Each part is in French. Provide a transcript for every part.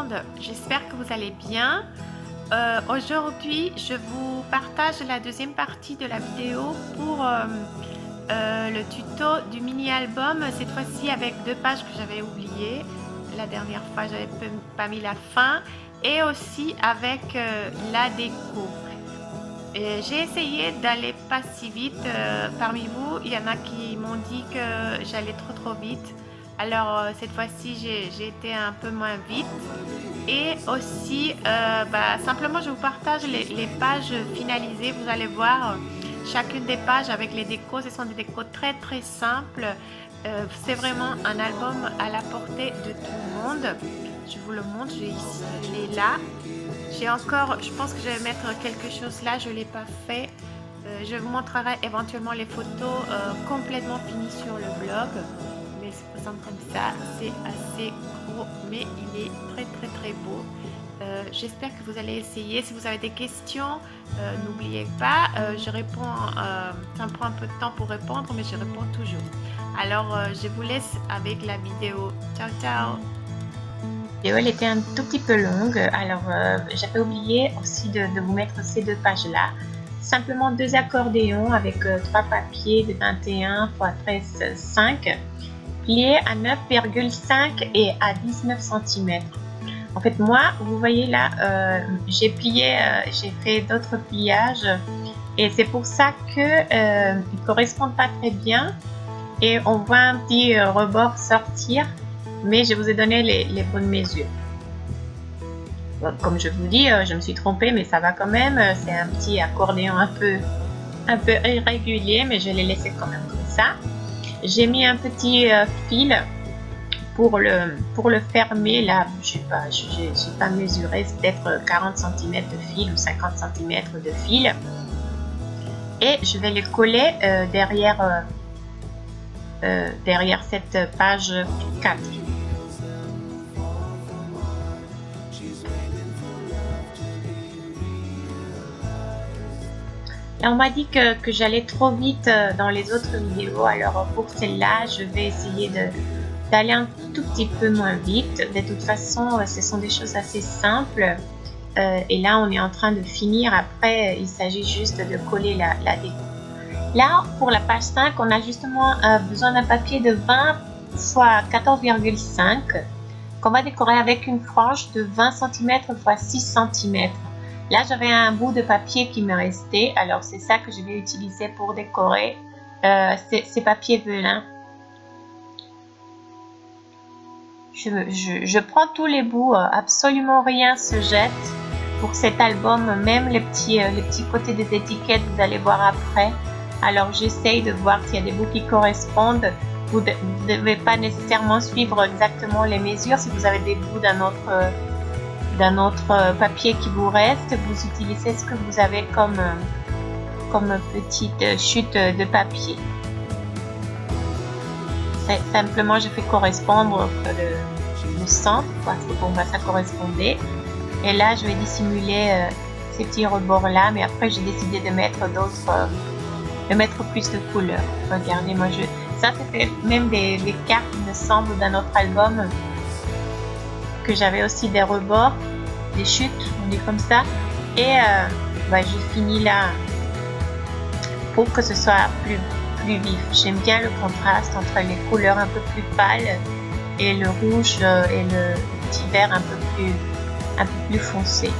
monde, j'espère que vous allez bien. Aujourd'hui, je vous partage la deuxième partie de la vidéo pour le tuto du mini-album, cette fois-ci avec 2 pages que j'avais oubliées. La dernière fois, j'avais pas mis la fin et aussi avec la déco. J'ai essayé d'aller pas si vite. Parmi vous, il y en a qui m'ont dit que j'allais trop vite. Alors cette fois-ci, j'ai été un peu moins vite. Et aussi, simplement, je vous partage les pages finalisées. Vous allez voir chacune des pages avec les décos. Ce sont des décos très simples. C'est vraiment un album à la portée de tout le monde. Je vous le montre. J'ai ici, il est là. J'ai encore, je pense que je vais mettre quelque chose là, je ne l'ai pas fait. Je vous montrerai éventuellement les photos complètement finies sur le blog. Mais il se présente comme ça, c'est assez gros, mais il est très beau. J'espère que vous allez essayer. Si vous avez des questions, n'oubliez pas, je réponds, ça me prend un peu de temps pour répondre, mais je réponds toujours. Alors, je vous laisse avec la vidéo. Ciao. Elle était un tout petit peu longue, alors j'avais oublié aussi de vous mettre ces 2 pages là. Simplement 2 accordéons avec 3 papiers de 21 x 13,5 pliés à 9,5 et à 19 cm. En fait, moi, vous voyez là, j'ai plié, j'ai fait d'autres pliages et c'est pour ça que ils correspondent pas très bien et on voit un petit rebord sortir. Mais je vous ai donné les bonnes mesures. Bon, comme je vous dis, je me suis trompée, mais ça va quand même. C'est un petit accordéon un peu irrégulier, mais je l'ai laissé quand même comme ça. J'ai mis un petit fil pour le fermer. Là, je n'ai pas mesuré, c'est peut-être 40 cm de fil ou 50 cm de fil. Et je vais le coller derrière cette page 4. On m'a dit que j'allais trop vite dans les autres vidéos, alors pour celle-là, je vais essayer d'aller un tout petit peu moins vite. De toute façon, ce sont des choses assez simples. Et là, on est en train de finir. Après, il s'agit juste de coller la déco. Là, pour la page 5, on a justement besoin d'un papier de 20 x 14,5 qu'on va décorer avec une frange de 20 cm x 6 cm. Là, j'avais un bout de papier qui me restait, alors c'est ça que je vais utiliser pour décorer ces papiers velin. Je prends tous les bouts, absolument rien se jette pour cet album, même les petits côtés des étiquettes, vous allez voir après. Alors j'essaye de voir s'il y a des bouts qui correspondent. Vous ne devez pas nécessairement suivre exactement les mesures. Si vous avez des bouts d'un autre papier qui vous reste, vous utilisez ce que vous avez comme petite chute de papier. Simplement, je fais correspondre le centre parce que pour moi ça correspondait. Et là, je vais dissimuler ces petits rebords là, mais après j'ai décidé de mettre plus de couleurs. Regardez, moi ça c'était même des cartes, il me semble, d'un autre album que j'avais aussi des rebords, des chutes, on dit comme ça. Et je finis là pour que ce soit plus vif. J'aime bien le contraste entre les couleurs un peu plus pâles et le rouge et le petit vert un peu plus foncé.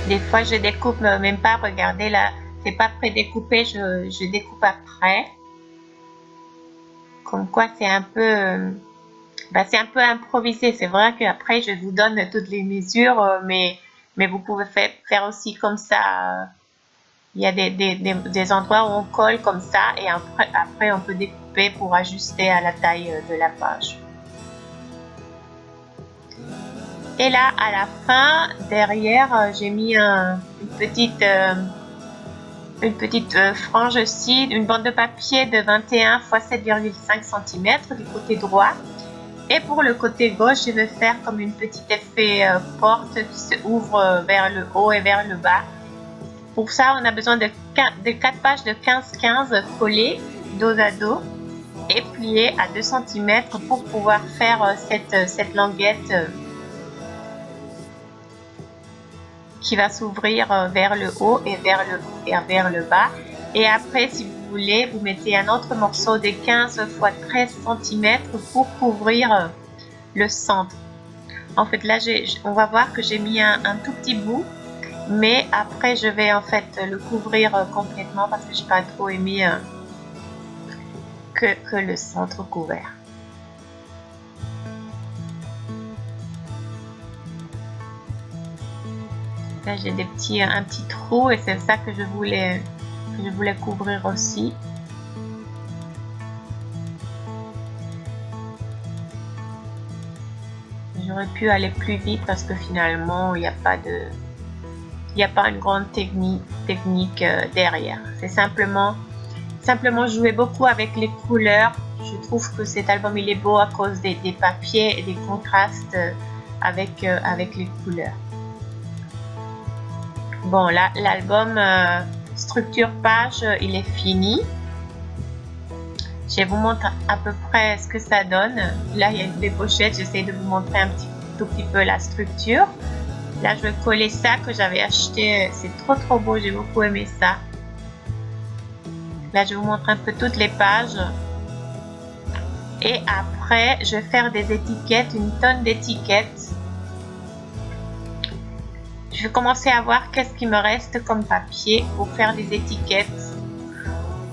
Des fois, je découpe même pas. Regardez là, c'est pas prédécoupé. Je découpe après. Comme quoi, c'est un peu improvisé. C'est vrai qu'après, je vous donne toutes les mesures, mais vous pouvez faire aussi comme ça. Il y a des endroits où on colle comme ça et après on peut découper pour ajuster à la taille de la page. Et là, à la fin, derrière, j'ai mis une petite frange aussi, une bande de papier de 21 x 7,5 cm du côté droit. Et pour le côté gauche, je vais faire comme une petite effet porte qui se ouvre vers le haut et vers le bas. Pour ça, on a besoin de 4 pages de 15-15 collées dos à dos et pliées à 2 cm pour pouvoir faire cette languette qui va s'ouvrir vers le haut et vers le bas. Et après, si vous voulez, vous mettez un autre morceau de 15 x 13 cm pour couvrir le centre. En fait, là, on va voir que j'ai mis un tout petit bout, mais après, je vais en fait le couvrir complètement parce que je n'ai pas trop aimé que le centre couvert. Là, j'ai un petit trou et c'est ça que je voulais couvrir aussi. J'aurais pu aller plus vite parce que finalement, il n'y a pas une grande technique derrière. C'est simplement jouer beaucoup avec les couleurs. Je trouve que cet album il est beau à cause des papiers et des contrastes avec les couleurs. Bon, là, l'album structure page, il est fini. Je vous montre à peu près ce que ça donne. Là, il y a des pochettes. J'essaie de vous montrer tout petit peu la structure. Là, je vais coller ça que j'avais acheté. C'est trop beau. J'ai beaucoup aimé ça. Là, je vous montre un peu toutes les pages. Et après, je vais faire des étiquettes, une tonne d'étiquettes. Je vais commencer à voir qu'est-ce qui me reste comme papier pour faire des étiquettes.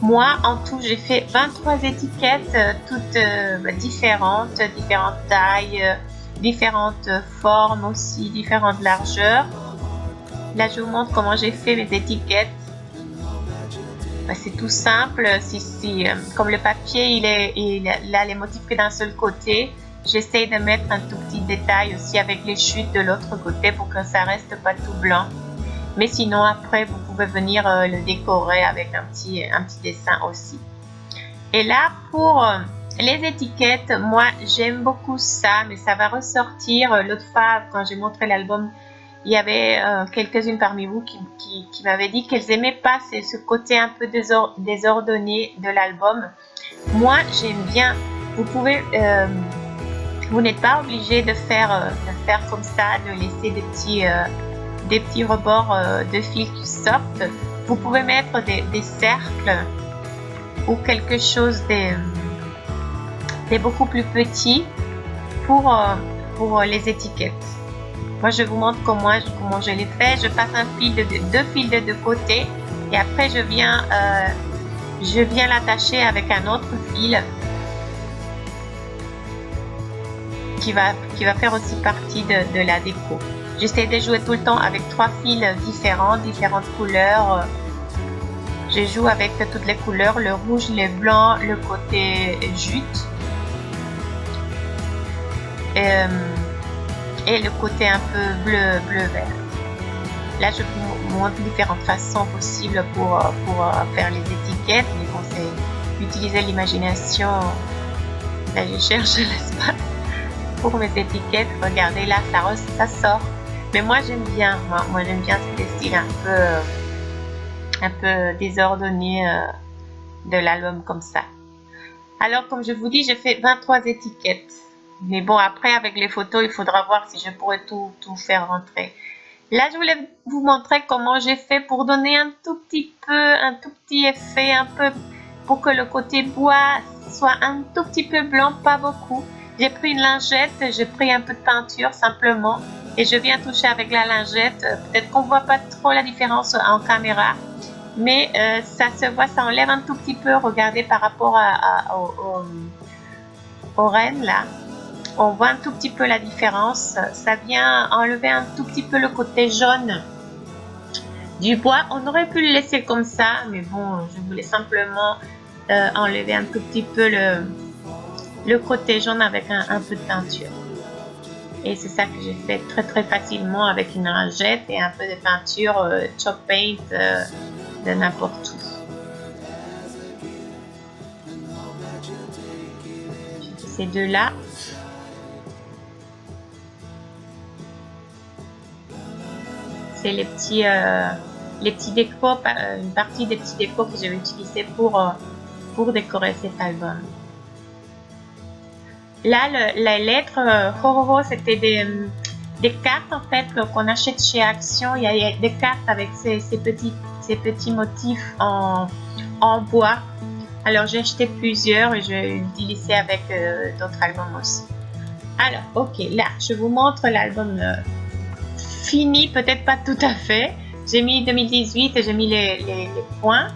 Moi, en tout, j'ai fait 23 étiquettes, toutes différentes tailles, différentes formes aussi, différentes largeurs. Là, je vous montre comment j'ai fait mes étiquettes. C'est tout simple. Comme le papier, il a les motifs que d'un seul côté, j'essaie de mettre un tout petit détail aussi avec les chutes de l'autre côté pour que ça reste pas tout blanc. Mais sinon, après, vous pouvez venir le décorer avec un petit dessin aussi. Et là, pour les étiquettes, moi, j'aime beaucoup ça, mais ça va ressortir. L'autre fois, quand j'ai montré l'album, il y avait quelques-unes parmi vous qui m'avaient dit qu'elles n'aimaient pas ce côté un peu désordonné de l'album. Moi, j'aime bien. Vous pouvez... vous n'êtes pas obligé de faire comme ça, de laisser des petits rebords de fil qui sortent. Vous pouvez mettre des cercles ou quelque chose de beaucoup plus petit pour les étiquettes. Moi, je vous montre comment je l'ai fait. Je passe deux fils de deux côtés et après je viens l'attacher avec un autre fil qui va faire aussi partie de la déco. J'essaie de jouer tout le temps avec 3 fils différentes couleurs. Je joue avec toutes les couleurs, le rouge, le blanc, le côté jute et le côté un peu bleu-vert. Là, je vous montre différentes façons possibles pour faire les étiquettes, mais bon, c'est utiliser l'imagination. Là, je cherche l'espace pour mes étiquettes. Regardez là, ça sort. Mais moi j'aime bien, moi j'aime bien ce style un peu désordonné de l'album comme ça. Alors comme je vous dis, j'ai fait 23 étiquettes. Mais bon, après avec les photos, il faudra voir si je pourrais tout faire rentrer. Là, je voulais vous montrer comment j'ai fait pour donner un tout petit effet, un peu pour que le côté bois soit un tout petit peu blanc, pas beaucoup. J'ai pris une lingette, j'ai pris un peu de peinture simplement et je viens toucher avec la lingette. Peut-être qu'on ne voit pas trop la différence en caméra, mais ça se voit, ça enlève un tout petit peu. Regardez par rapport au renne là, on voit un tout petit peu la différence. Ça vient enlever un tout petit peu le côté jaune du bois. On aurait pu le laisser comme ça, mais bon, je voulais simplement enlever un tout petit peu le côté jaune avec un peu de peinture. Et c'est ça que j'ai fait très facilement avec une lingette et un peu de peinture chalk paint de n'importe où. J'ai fait ces deux là. C'est les petits les petits décos, une partie des petits décos que je vais utiliser pour décorer cet album. Là, les lettres Ho, c'était des cartes en fait qu'on achète chez Action. Il y a des cartes avec ces petits motifs en bois. Alors j'ai acheté plusieurs et je vais utiliser avec d'autres albums aussi. Alors ok, là je vous montre l'album fini, peut-être pas tout à fait. J'ai mis 2018 et j'ai mis les points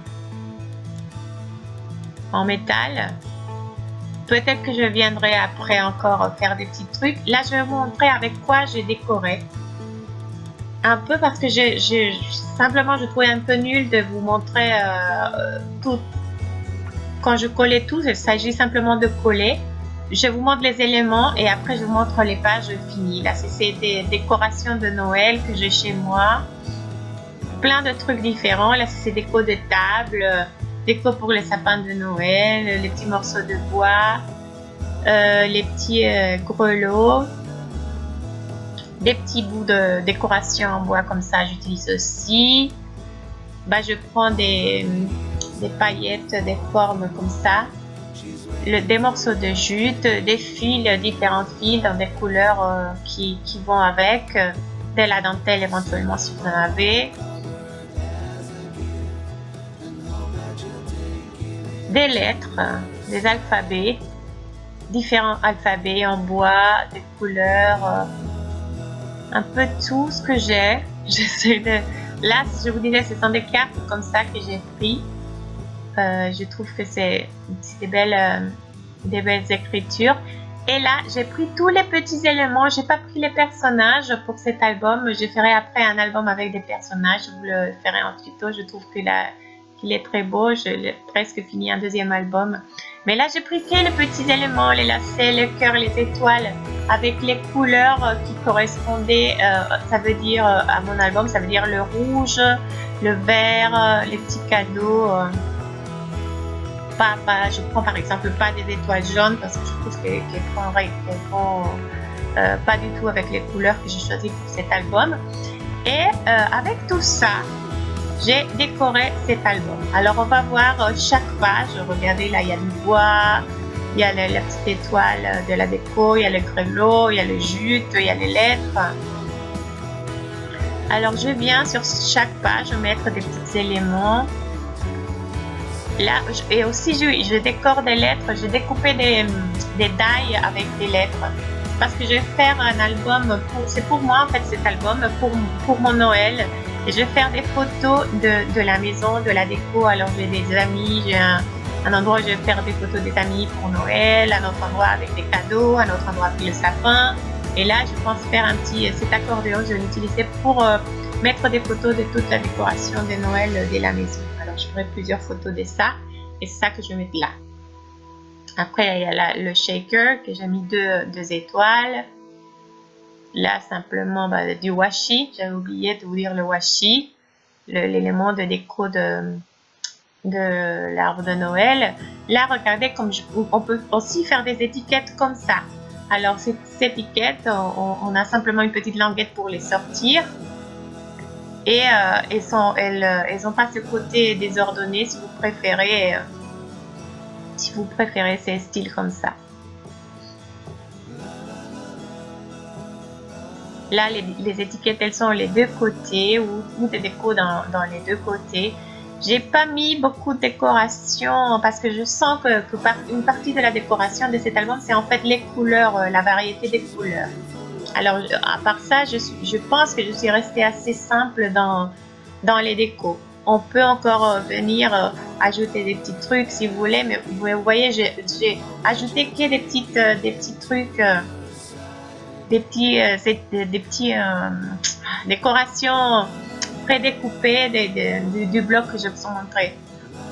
en métal. Peut-être que je viendrai après encore faire des petits trucs. Là, je vais vous montrer avec quoi j'ai décoré. Un peu parce que simplement, je trouvais un peu nul de vous montrer tout. Quand je collais tout, il s'agit simplement de coller. Je vous montre les éléments et après, je vous montre les pages finies. Là, c'est des décorations de Noël que j'ai chez moi. Plein de trucs différents. Là, c'est des décos de table. Déco pour les sapins de Noël, les petits morceaux de bois, les petits grelots, des petits bouts de décoration en bois comme ça, j'utilise aussi. Bah, je prends des paillettes, des formes comme ça, des morceaux de jute, des fils, différents fils dans des couleurs qui vont avec, de la dentelle éventuellement si vous en avez. Des lettres, des alphabets, différents alphabets en bois, des couleurs, un peu tout ce que j'ai. J'essaie de... Là, je vous disais, ce sont des cartes comme ça que j'ai pris. Je trouve que c'est des belles écritures. Et là, j'ai pris tous les petits éléments. J'ai pas pris les personnages pour cet album. Je ferai après un album avec des personnages. Je vous le ferai en tuto. Je trouve que là, il est très beau, j'ai presque fini un deuxième album. Mais là, j'ai pris que les petits éléments, les lacets, le cœur, les étoiles, avec les couleurs qui correspondaient, ça veut dire, à mon album, ça veut dire le rouge, le vert, les petits cadeaux. Je prends par exemple pas des étoiles jaunes parce que je trouve qu'elles vont pas du tout avec les couleurs que j'ai choisies pour cet album. Et avec tout ça, j'ai décoré cet album. Alors on va voir chaque page. Regardez là, il y a le bois, il y a la petite étoile de la déco, il y a le grelot, il y a le jute, il y a les lettres. Alors je viens sur chaque page mettre des petits éléments. Là, et aussi je décore des lettres. J'ai découpé des die avec des lettres. Parce que je vais faire un album, c'est pour moi en fait cet album, pour mon Noël. Et je vais faire des photos de la maison, de la déco. Alors j'ai des amis, j'ai un endroit où je vais faire des photos des amis pour Noël, un autre endroit avec des cadeaux, un autre endroit avec le sapin. Et là je pense faire cet accordéon, je vais l'utiliser pour mettre des photos de toute la décoration de Noël de la maison. Alors je ferai plusieurs photos de ça et c'est ça que je vais mettre là. Après il y a le shaker que j'ai mis deux étoiles. Là, simplement du washi. J'avais oublié de vous dire le washi, l'élément de déco de l'arbre de Noël. Là, regardez, on peut aussi faire des étiquettes comme ça. Alors, ces étiquettes, on a simplement une petite languette pour les sortir. Et elles n'ont pas ce côté désordonné si vous préférez ces styles comme ça. Là, les étiquettes, elles sont les deux côtés ou des décos dans les deux côtés. J'ai pas mis beaucoup de décoration parce que je sens que une partie de la décoration de cet album, c'est en fait les couleurs, la variété des couleurs. Alors, à part ça, je pense que je suis restée assez simple dans les décos. On peut encore venir ajouter des petits trucs si vous voulez, mais vous voyez, j'ai ajouté que des petits trucs. Des petits décorations prédécoupées du bloc que je vous ai montré.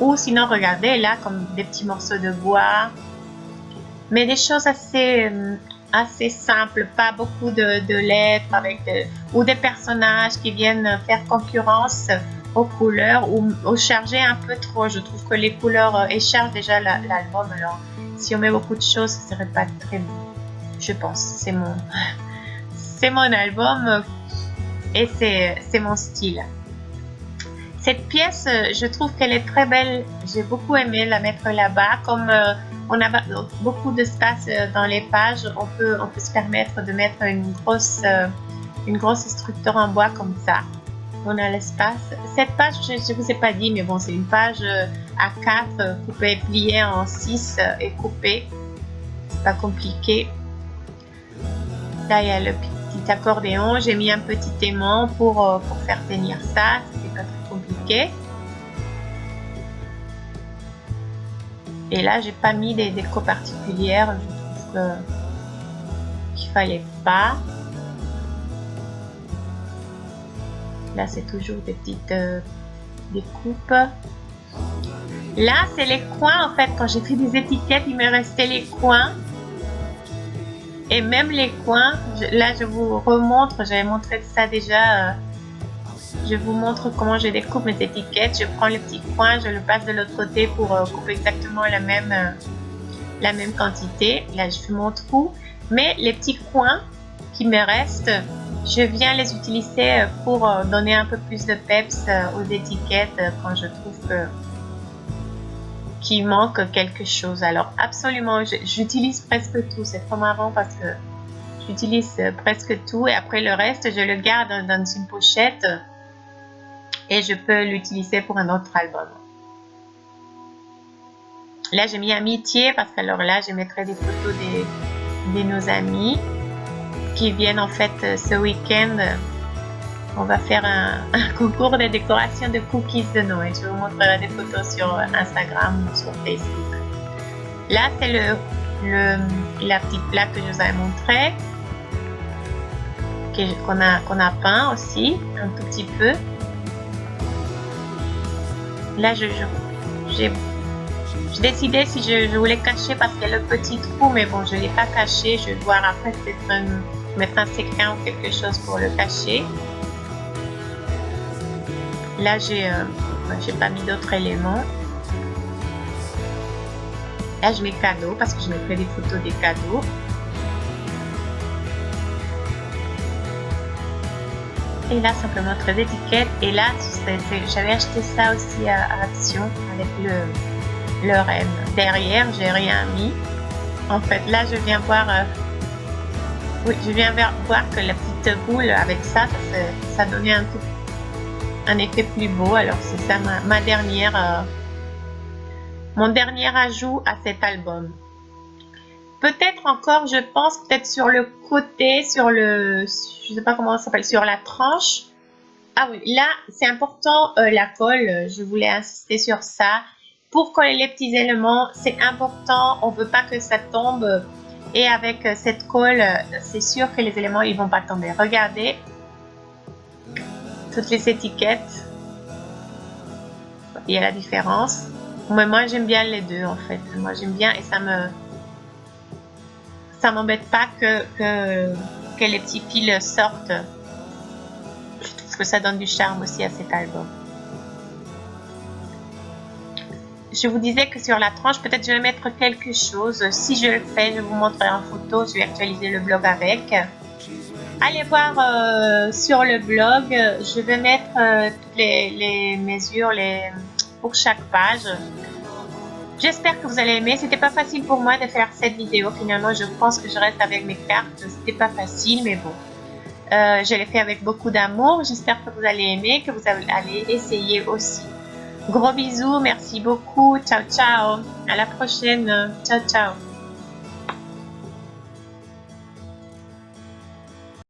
Ou sinon, regardez là, comme des petits morceaux de bois. Mais des choses assez simples, pas beaucoup de lettres ou des personnages qui viennent faire concurrence aux couleurs ou charger un peu trop. Je trouve que les couleurs échargent déjà l'album. Alors, si on met beaucoup de choses, ce serait pas très bon. Je pense, c'est mon album et c'est mon style. Cette pièce, je trouve qu'elle est très belle. J'ai beaucoup aimé la mettre là-bas. Comme on a beaucoup d'espace dans les pages, on peut se permettre de mettre une grosse structure en bois comme ça. On a l'espace. Cette page, je ne vous ai pas dit, mais bon, c'est une page A4 coupée, pliée en 6 et coupée. C'est pas compliqué. Là, il y a le petit accordéon. J'ai mis un petit aimant pour faire tenir ça. C'est pas très compliqué. Et là, j'ai pas mis des décos particulières. Je trouve qu'il fallait pas. Là, c'est toujours des petites découpes. Là, c'est les coins. En fait, quand j'ai fait des étiquettes, il me restait les coins. Et même les coins, là, je vous remontre. J'avais montré ça déjà. Je vous montre comment je découpe mes étiquettes. Je prends le petit coin, je le passe de l'autre côté pour couper exactement la même quantité. Là, je fais mon trou. Mais les petits coins qui me restent, je viens les utiliser pour donner un peu plus de peps aux étiquettes quand je trouve qu'il manque quelque chose. Alors absolument, j'utilise presque tout. C'est trop marrant parce que j'utilise presque tout et après le reste, je le garde dans une pochette et je peux l'utiliser pour un autre album. Là, j'ai mis amitié parce que alors là, je mettrai des photos de nos amis qui viennent en fait ce week-end. On va faire un concours de décoration de cookies de Noël. Je vous montrerai des photos sur Instagram ou sur Facebook. Là, c'est la petite plaque que je vous avais montrée, qu'on a peint aussi, un tout petit peu. Là, j'ai décidé si je voulais cacher parce qu'il y a le petit trou, mais bon, je ne l'ai pas caché. Je vais voir après peut-être mettre un séquin ou quelque chose pour le cacher. Là, j'ai pas mis d'autres éléments. Là, je mets cadeaux parce que je mettrai des photos des cadeaux. Et là, simplement 13 étiquettes. Et là, j'avais acheté ça aussi à Action avec le renne. Derrière, j'ai rien mis. En fait, là, je viens voir. Je viens voir que la petite boule avec ça donnait un effet plus beau. Alors, c'est ça mon dernier ajout à cet album. Peut-être encore, je pense, peut-être sur le côté, je sais pas comment ça s'appelle, sur la tranche. Ah oui, là, c'est important, la colle, je voulais insister sur ça. Pour coller les petits éléments, c'est important, on veut pas que ça tombe. Et avec cette colle, c'est sûr que les éléments, ils vont pas tomber. Regardez, toutes les étiquettes, il y a la différence. Mais moi, j'aime bien les deux, en fait. Moi, j'aime bien et ça m'embête pas que les petits fils sortent. Je trouve que ça donne du charme aussi à cet album. Je vous disais que sur la tranche, peut-être je vais mettre quelque chose. Si je le fais, je vous montrerai en photo. Je vais actualiser le blog avec. Allez voir sur le blog. Je vais mettre toutes les mesures pour chaque page. J'espère que vous allez aimer. C'était pas facile pour moi de faire cette vidéo. Finalement, je pense que je reste avec mes cartes. C'était pas facile, mais bon. Je l'ai fait avec beaucoup d'amour. J'espère que vous allez aimer, que vous allez essayer aussi. Gros bisous. Merci beaucoup. Ciao, ciao. À la prochaine. Ciao, ciao.